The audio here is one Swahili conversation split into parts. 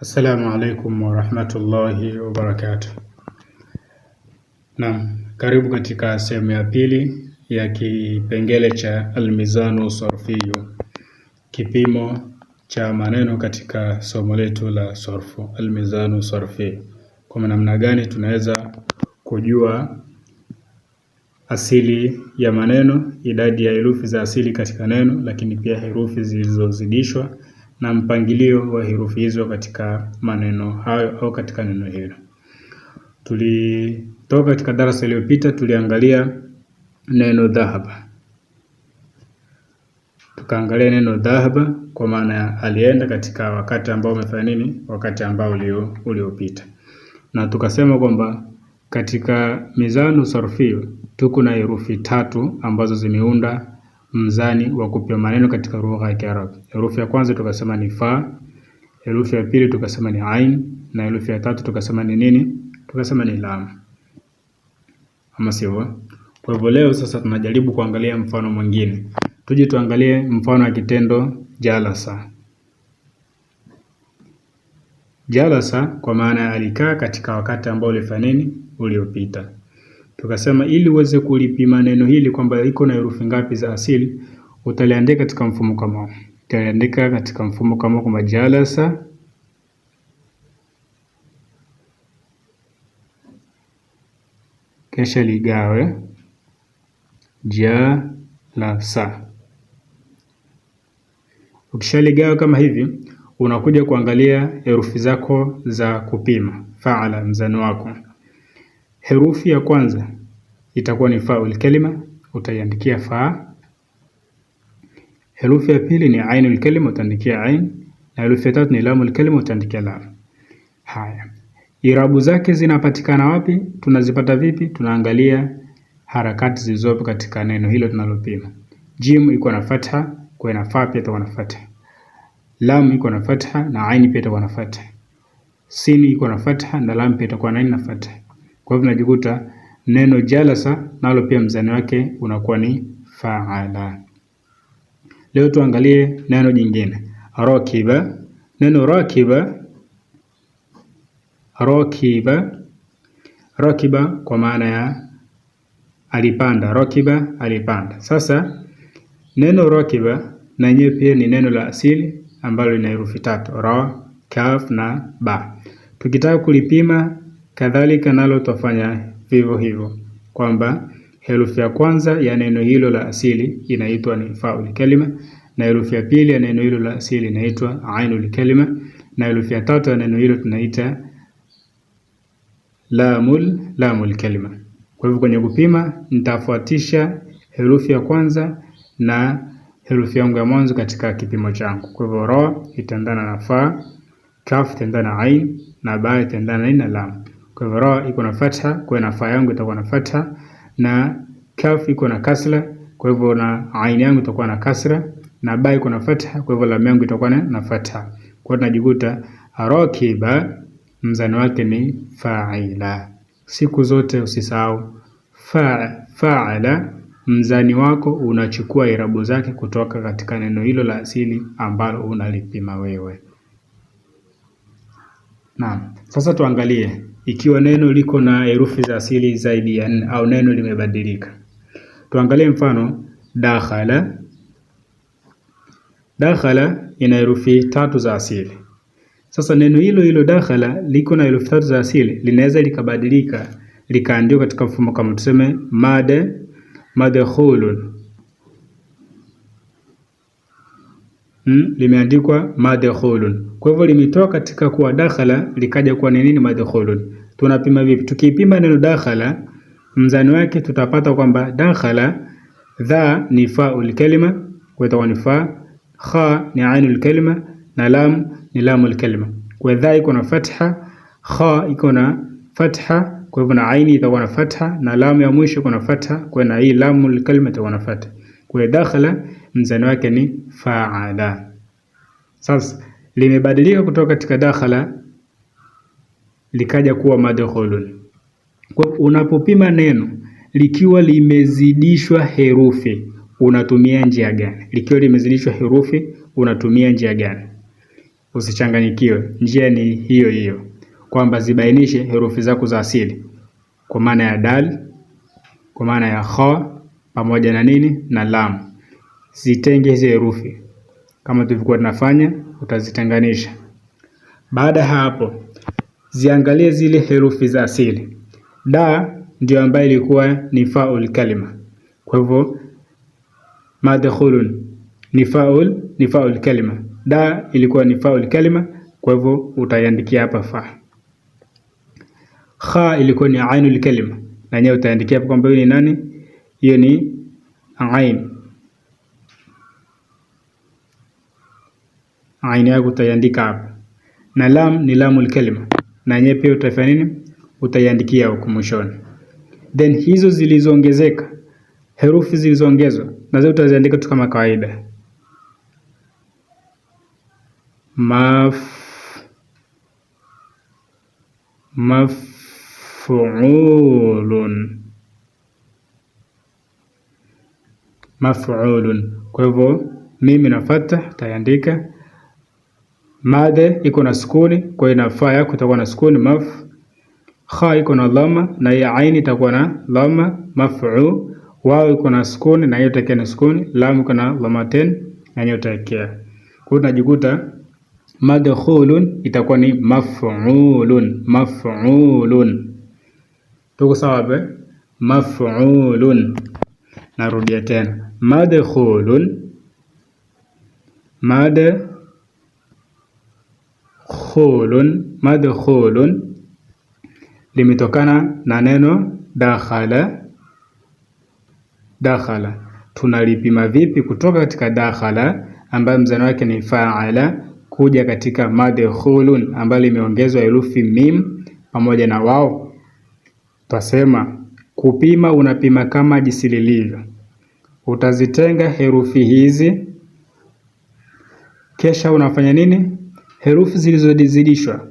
Assalamu alaikum warahmatullahi wabarakatuh. Naam, karibu katika sehemu ya pili ya kipengele cha almizanu sarfiyu, kipimo cha maneno katika somo letu la sarfu, almizanu sarfi. Kwa namna gani tunaweza kujua asili ya maneno, idadi ya herufi za asili katika neno, lakini pia herufi zilizozidishwa na mpangilio wa herufi hizo katika maneno hayo au katika neno hilo. Tulitoka katika darasa iliyopita, tuliangalia neno dhahaba. Tukaangalia neno dhahaba kwa maana ya alienda katika wakati ambao umefanya nini? Wakati ambao uliopita. Na tukasema kwamba katika mizanu sarfiyo tuko na herufi tatu ambazo zimeunda mzani wa kupima maneno katika lugha ya Kiarabu. Herufi ya kwanza tukasema ni fa, herufi ya pili tukasema ni ain, na herufi ya tatu tukasema ni nini? Tukasema ni lam. Ama sivyo? Kwa hivyo leo sasa tunajaribu kuangalia mfano mwingine. Tuje tuangalie mfano wa kitendo jalasa. Jalasa kwa maana alikaa katika wakati ambao ulifanya nini? Uliopita. Tukasema ili uweze kulipima neno hili kwamba liko na herufi ngapi za asili, utaliandika katika mfumo kama huu. Utaliandika katika mfumo kama kwamba jalasa kisha ligawe jalasa. Ukishaligawa kama hivi, unakuja kuangalia herufi zako za kupima, faala, mzani wako. Herufi ya kwanza itakuwa ni faul kalima, utaiandikia fa. Herufi ya pili ni ainul kalima, utaandikia ain, na herufi ya tatu ni lamul kalima, utaandikia lam. Haya, irabu zake zinapatikana wapi? Tunazipata vipi? Tunaangalia harakati zilizopo katika neno hilo tunalopima. Jim iko na fatha, kwa na fa pia itakuwa na fatha. Lam iko na fatha na ain pia itakuwa na fatha. Sin iko na fatha na lam pia itakuwa na fatha. Kwa hivyo tunajikuta neno jalasa nalo pia mzani wake unakuwa ni faala. Leo tuangalie neno jingine, rakiba. Neno rakiba kwa maana ya alipanda, rakiba alipanda. Sasa neno rakiba na yenyewe pia ni neno la asili ambalo lina herufi tatu, ra, kaf na ba. Tukitaka kulipima kadhalika nalo tutafanya vivyo hivyo, kwamba herufi ya kwanza ya neno hilo la asili inaitwa ni faul kalima, na herufi ya pili ya neno hilo la asili inaitwa ainul kalima, na herufi ya tatu ya neno hilo tunaita lamul kalima. Kwa hivyo kwenye kupima nitafuatisha herufi ya kwanza na herufi yangu ya mwanzo katika kipimo changu. Kwa hivyo ra itaendana na fa, kaf itaendana na ain, na ba itaendana na lam. Kwa hivyo ra iko na fatha, kwa na fa yangu itakuwa na fatha, na kaf iko na kasra, kwa hivyo na ain yangu itakuwa na kasra, na ba iko na fatha, kwa hivyo lam yangu itakuwa na fatha. Kwa hiyo tunajikuta rakiba mzani wake ni fa'ila. Siku zote usisahau fa'ala mzani wako unachukua irabu zake kutoka katika neno hilo la asili ambalo unalipima wewe. Naam, sasa tuangalie ikiwa neno liko na herufi za asili zaidi ya 4 au neno limebadilika. Tuangalie mfano dakhala. Dakhala ina herufi tatu za asili. Sasa neno hilo dakhala liko na herufi tatu za asili, linaweza likabadilika likaandikwa katika mfumo kama tuseme madkhulun. Limeandikwa madkhulun. Kwa hivyo limetoka katika kuwa dakhala likaja kuwa nini? Madkhulun. Tunapima vipi? Tukipima neno dakhala mzani wake tutapata kwamba dakhala dha ni faul kalima, kwa itakuwa ni fa, kha ni ainul kalima, na lam ni lamul kalima. Kwa dha iko na fatha, kha iko na fatha, kwa hivyo na aini itakuwa na fatha, na lam ya mwisho iko na fatha, kwa na hii lamul kalima itakuwa na fatha. Kwa dakhala mzani wake ni fa'ala. Sasa limebadilika kutoka katika dakhala likaja kuwa madkhulun. Kwa unapopima neno likiwa limezidishwa herufi unatumia njia gani? Likiwa limezidishwa herufi unatumia njia gani? usichanganyikiwe. Njia ni hiyo hiyo, kwamba zibainishe herufi zako za asili, kwa maana ya dal, kwa maana ya kha pamoja na nini na lam. Zitenge hizo herufi kama tulivyokuwa tunafanya, utazitenganisha. Baada hapo ziangalie zile herufi za asili. Da ndio ambayo ilikuwa ni faul kalima, kwa hivyo madkhulun ni faul kalima. Da ilikuwa ni faul kalima, kwa hivyo utaiandikia hapa fa. Kha ilikuwa ni ainul kalima, na nyewe utaandikia hapa kwamba hiyo ni nani? Hiyo ni ain. Ain yako utaiandika hapa. Na lam ni lamul kalima, na nyewe pia utafanya nini? Utaiandikia huko mwishoni. Then hizo zilizoongezeka, herufi zilizoongezwa, na zote utaziandika tu kama kawaida. Maf'ulun. Kwa hivyo mimi na fatha taandika. Made iko na sukuni, kwa hiyo inafaa yako itakuwa na sukuni Kha iko na dhamma, na ya aini itakuwa na dhamma maf'u. Wao iko na sukuni, na hiyo itakuwa na sukuni. Lam iko na dhammatain, na hiyo itakuwa. Kwa hiyo tunajikuta madkhulun itakuwa ni maf'ulun. Tuko sawa hapa? Maf'ulun. Narudia tena, madkhulun limetokana na neno dakhala. Tunalipima vipi kutoka katika dakhala ambayo mzani wake ni fa'ala kuja katika madkhulun ambayo limeongezwa herufi mim pamoja na wao? Tutasema kupima, unapima kama jinsi lilivyo. Utazitenga herufi hizi, kisha unafanya nini? Herufi zilizozidishwa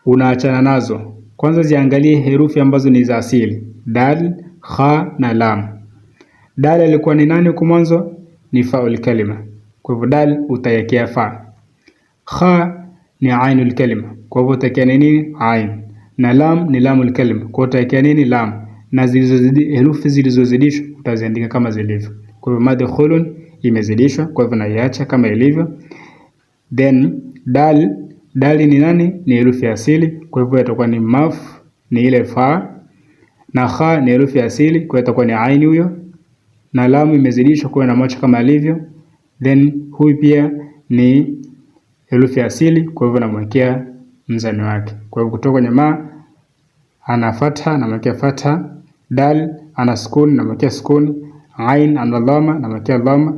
unaachana nazo. Kwanza ziangalie herufi ambazo ni za asili, dal, kha na lam. Dal ilikuwa ni nani huko mwanzo? Ni faul kalima, kwa hivyo dal utaiwekea fa. Kha ni ainul kalima, kwa hivyo utawekea nini? Ain. Na lam ni lamul kalima, kwa hivyo utawekea nini? Lam. Na herufi zilizozidishwa utaziandika kama zilivyo. Kwa hivyo madkhulun imezidishwa, kwa hivyo naiacha kama ilivyo. Then dal ni nani? Ni herufi ya asili, kwa hivyo itakuwa ni ni ile fa. Na kha ni herufi ya asili, kwa hivyo itakuwa ni aini huyo. Na lam imezidishwa, kwa hivyo namwacha kama alivyo. Then huyu pia ni herufi ya asili, kwa hivyo namwekea mzani wake. Kwa hivyo kutoka kwenye ana fatha namwekea fatha, dal ana sukuni namwekea sukuni, ain ana dhamma namwekea dhamma,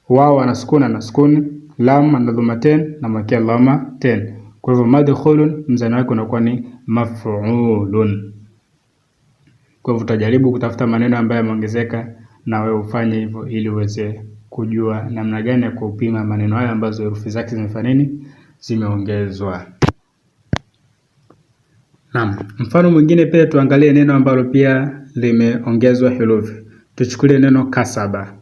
wao ana sukuni, lam ana dhammatain namwekea dhammatain. Kwa hivyo madkhulun mzani wake unakuwa ni maf'ulun. Kwa hivyo utajaribu kutafuta maneno ambayo yameongezeka na wewe ufanye hivyo, ili uweze kujua namna gani ya kupima maneno haya ambazo herufi zake zimefanya nini? Zimeongezwa. Naam, mfano mwingine pia tuangalie neno ambalo pia limeongezwa herufi. Tuchukulie neno kasaba.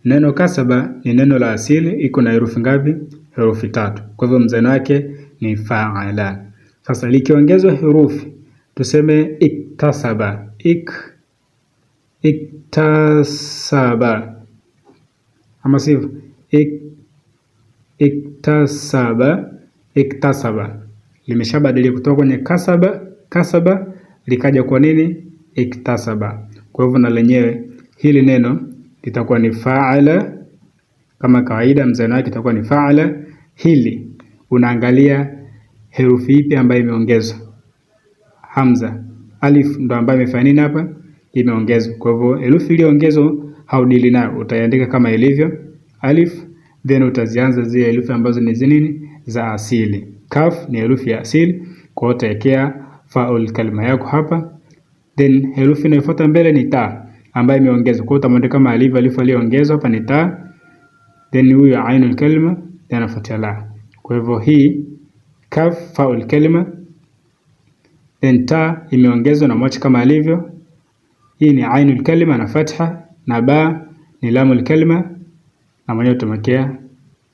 Neno kasaba ni neno la asili, iko na herufi ngapi? Herufi 3. Kwa hivyo mzani wake ni fa'ala. Sasa likiongezwa herufi, tuseme iktasaba. Iktasaba. Ama sivyo? Iktasaba limeshabadilika kutoka kwenye kasaba likaja kwa nini? Iktasaba. Kwa hivyo na lenyewe hili neno litakuwa ni fa'ala kama kawaida, mzani wake itakuwa ni fa'ala. Hili unaangalia herufi ipi ambayo imeongezwa. Hamza, alif ndo ambayo imefanya nini hapa? Imeongezwa. Kwa hivyo herufi iliyoongezwa haudili nayo, utaiandika kama ilivyo alif. Then utazianza zile herufi ambazo ni nini? Za asili. Kaf ni herufi ya asili, kwa hiyo utawekea faul kalima yako hapa. Then herufi inayofuata mbele ni ta ambayo imeongezwa, kwa hiyo utamwandika kama alivyo alifu aliyoongezwa hapa ni ta. Then huyo ainul kalima then afuatia la. Kwa hivyo hii kaf faul kalima, then ta imeongezwa na mwacha kama alivyo. Hii ni ainul kalima na fatha, na ba ni lamul kalima, na mwenyewe utamwekea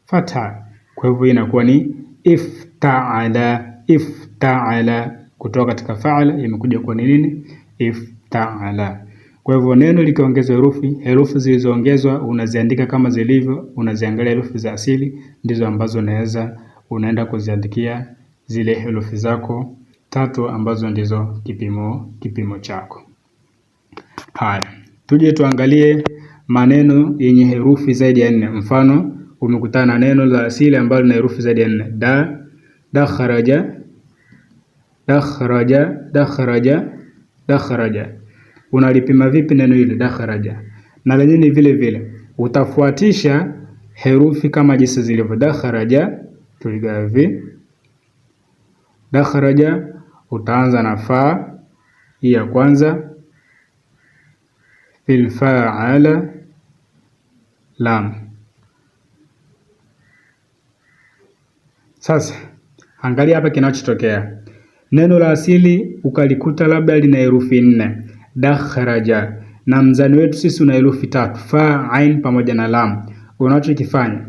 fatha. Kwa hivyo inakuwa ni ifta'ala. Ifta'ala kutoka katika fa'ala imekuja kwa nini? Ifta'ala. Kwa hivyo neno likiongezwa herufi zilizoongezwa unaziandika kama zilivyo, unaziangalia herufi za asili ndizo ambazo unaenda kuziandikia zile herufi zako 3 ambazo ndizo kipimo chako. Haya, tuje tuangalie maneno yenye herufi zaidi ya 4. Mfano, umekutana na neno la asili ambalo lina herufi zaidi ya 4. Dakhraja, dakhraja, dakhraja, dakhraja. Unalipima vipi neno hili dakhraja? Na lenyewe vile vile utafuatisha herufi kama jinsi zilivyo. Dakhraja tuligawa hivi. Dakhraja utaanza na fa hii ya kwanza, fil fa'ala lam. Sasa angalia hapa kinachotokea. Neno la asili ukalikuta labda lina herufi 4, dakhraja, na mzani wetu sisi una herufi 3, fa, ain pamoja na lam. Unachokifanya,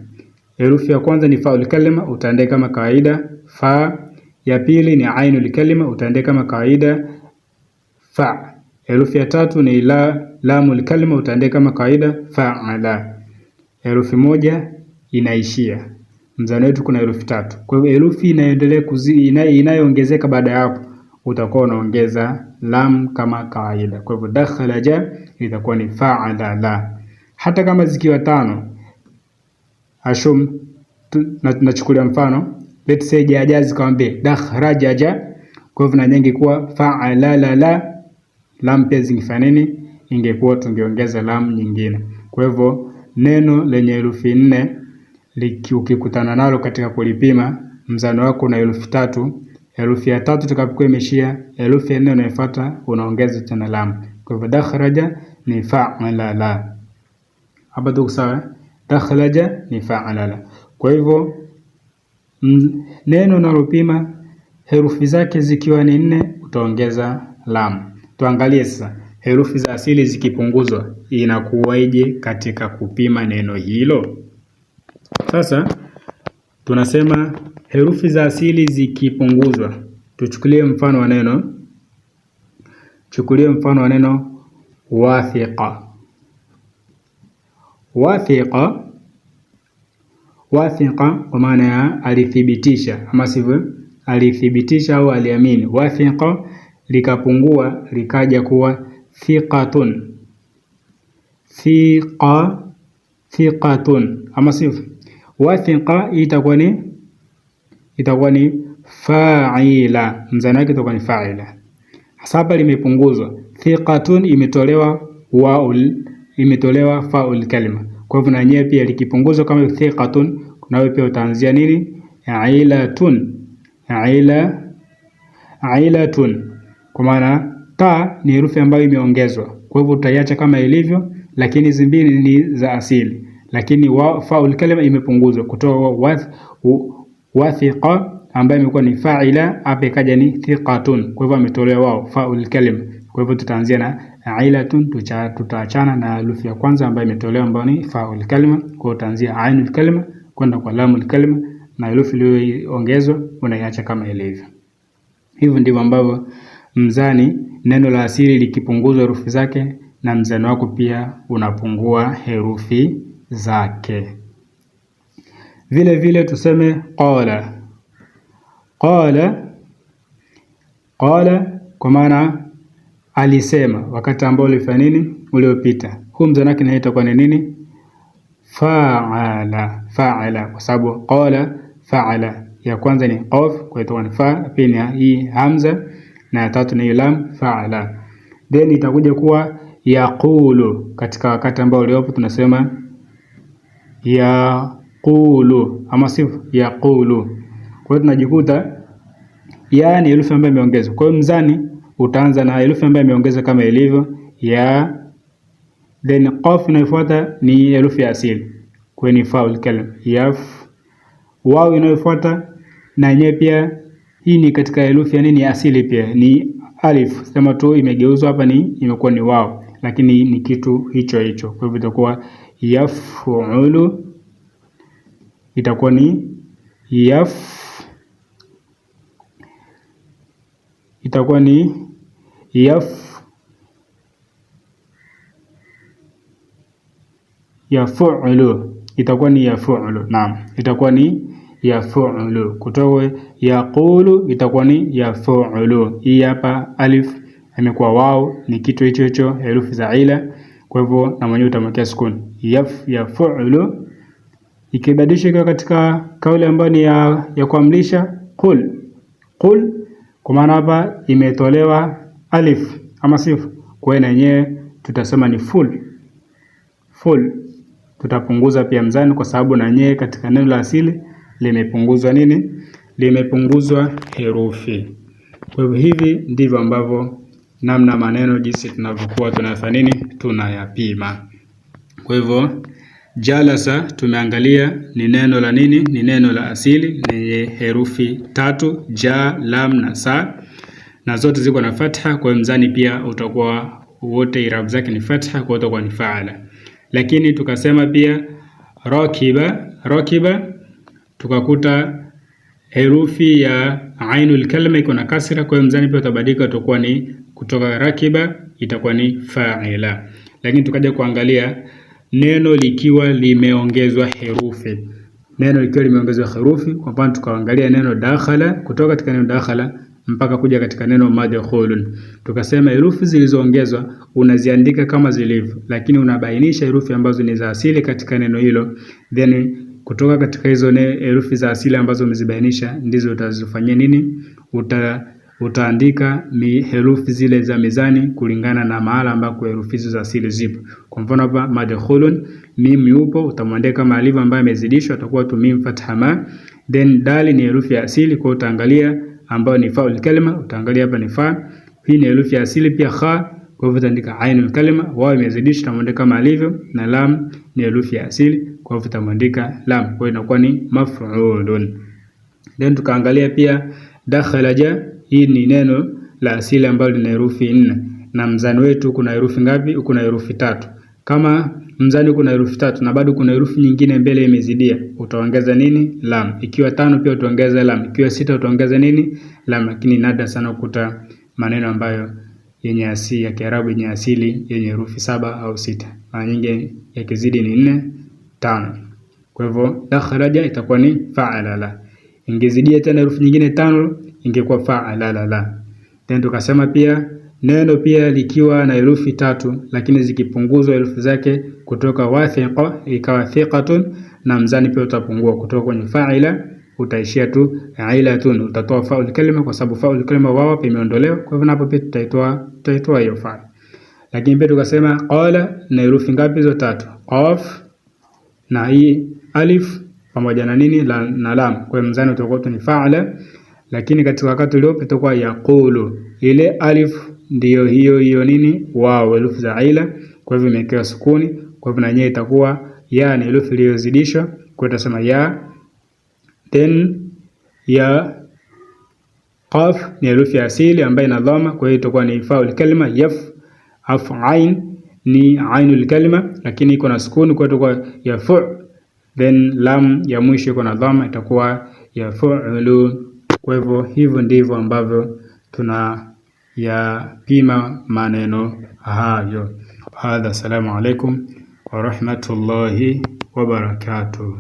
herufi ya kwanza ni faul kalima, utaandika kama kawaida fa. Ya pili ni ainul kalima, utaandika kama kawaida fa. Herufi ya tatu ni lamul kalima, utaandika kama kawaida fa'ala. Herufi moja inaishia. Mzani wetu kuna herufi 3. Kwa hivyo herufi inayoendelea inayoongezeka baada ya hapo utakuwa unaongeza lam kama kawaida. Kwa hivyo dakhalaja itakuwa ni fa'ala la. Hata kama zikiwa 5, ashum tunachukulia mfano, let's say jaja zikamwambia dakhrajaja, kwa hivyo na nyingi kuwa fa'ala la, lam pia zingefanya nini? Ingekuwa tungeongeza lam nyingine. Kwa hivyo neno lenye herufi 4 ukikutana nalo katika kulipima, mzani wako na herufi 3, herufi ya 3 tutakapokuwa imeshia, herufi ya 4 inayofuata unaongeza tena lam. Kwa hivyo dakhraja ni fa'ala la. Hapa tuko sawa? Dakhraja ni fa'ala la. Kwa hivyo neno unalopima herufi zake zikiwa ni 4 utaongeza lam. Tuangalie sasa herufi za asili zikipunguzwa inakuwaje katika kupima neno hilo. Sasa tunasema herufi za asili zikipunguzwa. Tuchukulie mfano wa neno. Chukulie mfano wa neno wathiqa. Wathiqa, wathiqa kwa maana ya alithibitisha, ama sivyo? Alithibitisha au aliamini. Wathiqa likapungua likaja kuwa thiqatun. Thiqatun, ama sivyo? Wathiqa itakuwa ni fa'ila. Mzani wake itakuwa ni fa'ila. Hapa limepunguzwa. Thiqatun imetolewa fa'ul kalima. Kwa hivyo na yenyewe pia likipunguzwa kama thiqatun, nawe pia utaanzia nini? Ailatun. Ailatun. Kwa maana ta ni herufi ambayo imeongezwa. Kwa hivyo utaiacha kama ilivyo, lakini hizi mbili ni za asili. Lakini fa'ul kalima imepunguzwa kutoka wathiqa ambayo imekuwa ni fa'ila, hapa ikaja ni thiqatun. Kwa hivyo ametolewa fa'ul kalima. Kwa hivyo tutaanzia na ailatun, tutaachana na herufi ya kwanza ambayo imetolewa ambayo ni fa'ul kalima. Kwa hivyo tutaanzia ainul kalima kwenda kwa lamul kalima, na herufi iliyoongezwa unaiacha kama ilivyo. Hivyo ndivyo ambavyo mzani, neno la asili likipunguzwa herufi zake, na mzani wako pia unapungua herufi zake. Vile vile tuseme qala. Qala kwa maana alisema, wakati ambao ulifanya nini? Uliopita. Huu mzani wake inaitwa kwa nini? Fa'ala, kwa sababu qala fa'ala. Ya kwanza ni qaf, kwa hiyo ni fa, pili ni hii hamza, na ya tatu ni lam, fa'ala. Then itakuja kuwa yaqulu. Katika wakati ambao uliopo tunasema yaqulu, ama sivyo? Yaqulu. Kwa hiyo tunajikuta ya ni herufi ambayo imeongezwa. Kwa hiyo mzani utaanza na herufi ambayo imeongezwa kama ilivyo ya, then qaf inayofuata ni herufi ya asili kwenye fa'ul kalima yaf. Wao inayofuata na yenyewe pia hii ni katika herufi ya nini ya asili, pia ni alif, sema tu imegeuzwa hapa ni imekuwa ni wao, lakini ni kitu hicho hicho. Kwa hivyo itakuwa yaf'ulu itakuwa ni yaf'ulu, itakuwa ni yaf'ulu. Naam, itakuwa ni yaf'ulu. Kutoka yaqulu itakuwa ni yaf'ulu. Hii hapa alif imekuwa wao, ni kitu hicho hicho, herufi za ila. Kwa hivyo na mwenyewe utamwekea sukuni yaf'ulu. Ikibadilishwa katika kauli ambayo ni ya kuamrisha qul, kwa maana hapa imetolewa alif ama sifu, kwa hiyo na yenyewe tutasema ni full. Tutapunguza pia mzani kwa sababu na yenyewe katika neno la asili limepunguzwa nini? Limepunguzwa herufi. Kwa hivyo hivi ndivyo ambavyo namna maneno jinsi tunavyokuwa tunafanya nini? Tunayapima. Kwa hivyo jalasa tumeangalia ni neno la nini? Ni neno la asili lenye herufi 3 ja, lam na sa, na zote ziko na fatha. Kwa mzani pia utakuwa wote irabu zake ni fatha, kwa utakuwa ni faala. Lakini tukasema pia rakiba tukakuta herufi ya ainul kalima iko na kasra, kwa mzani pia utabadilika, utakuwa ni kutoka rakiba itakuwa ni fa'ila. Lakini tukaja kuangalia neno likiwa limeongezwa herufi. Kwa mfano tukaangalia neno dakhala, kutoka katika neno dakhala mpaka kuja katika neno madkhulun. Tukasema herufi zilizoongezwa unaziandika kama zilivyo, lakini unabainisha herufi ambazo ni za asili katika neno hilo, then kutoka katika hizo herufi za asili ambazo umezibainisha ndizo utazifanyia nini? Utaandika herufi zile za mizani kulingana na mahala ambako herufi hizo za asili zipo. Kwa mfano hapa madkhulun, mim yupo, utamwandika kama alivyo ambaye amezidishwa, atakuwa tu mim fatha ma. Then dali ni herufi ya asili, kwa utaangalia ambayo ni faul kalima, utaangalia hapa ni fa. Hii ni herufi ya asili pia kha, kwa hivyo utaandika ainul kalima, wao imezidishwa utamwandika kama alivyo, na lam ni herufi ya asili, kwa hivyo utamwandika lam, kwa hiyo inakuwa ni maf'ulun. Then tukaangalia pia dakhalaja, hii ni neno la asili ambalo lina herufi 4, na mzani wetu kuna herufi ngapi? Kuna herufi 3. Kama mzani kuna herufi 3 na bado kuna herufi nyingine mbele imezidia, utaongeza nini? Lam. Ikiwa 5 pia utaongeza lam, ikiwa 6 utaongeza nini? Lam. Lakini nada sana kukuta maneno ambayo yenye asili ya Kiarabu yenye asili yenye herufi 7 au 6. Mara nyingi yakizidi ni 4, 5. Kwa hivyo dakhalaja itakuwa ni fa'ala. Ingezidia tena herufi nyingine 5 ingekuwa fa'ala. Then tukasema pia neno pia likiwa na herufi 3 lakini zikipunguzwa herufi zake kutoka wathiqa ikawa thiqatun, na mzani pia utapungua kutoka kwenye fa'ila utaishia tu ailatun, utatoa faul kalima kwa sababu faul kalima wao imeondolewa, kwa hivyo napo pia tutaitoa hiyo fa. Lakini pia tukasema qala na herufi ngapi hizo 3? Qaf na hii alif pamoja na nini na lam, kwa mzani utakuwa tu ni fa'ala. Lakini katika wakati uliopo itakuwa yaqulu, ile alif ndiyo hiyo nini wao herufi za aila, kwa hivyo imewekewa sukuni, kwa hivyo na yenyewe itakuwa ya ni herufi iliyozidishwa, kwa hiyo tutasema ya. Then ya qaf ni herufi ya asili ambayo ina dhamma, kwa hiyo itakuwa ni faul kalima yaf. Afu ain ni ainul kalima lakini iko na sukuni, kwa hiyo itakuwa yafu. Then lam ya mwisho iko na dhamma, itakuwa yafu'lu. Kwa hivyo hivyo ndivyo ambavyo tunayapima maneno hayo. Hadha, assalamu alaikum wa rahmatullahi wa barakatuh.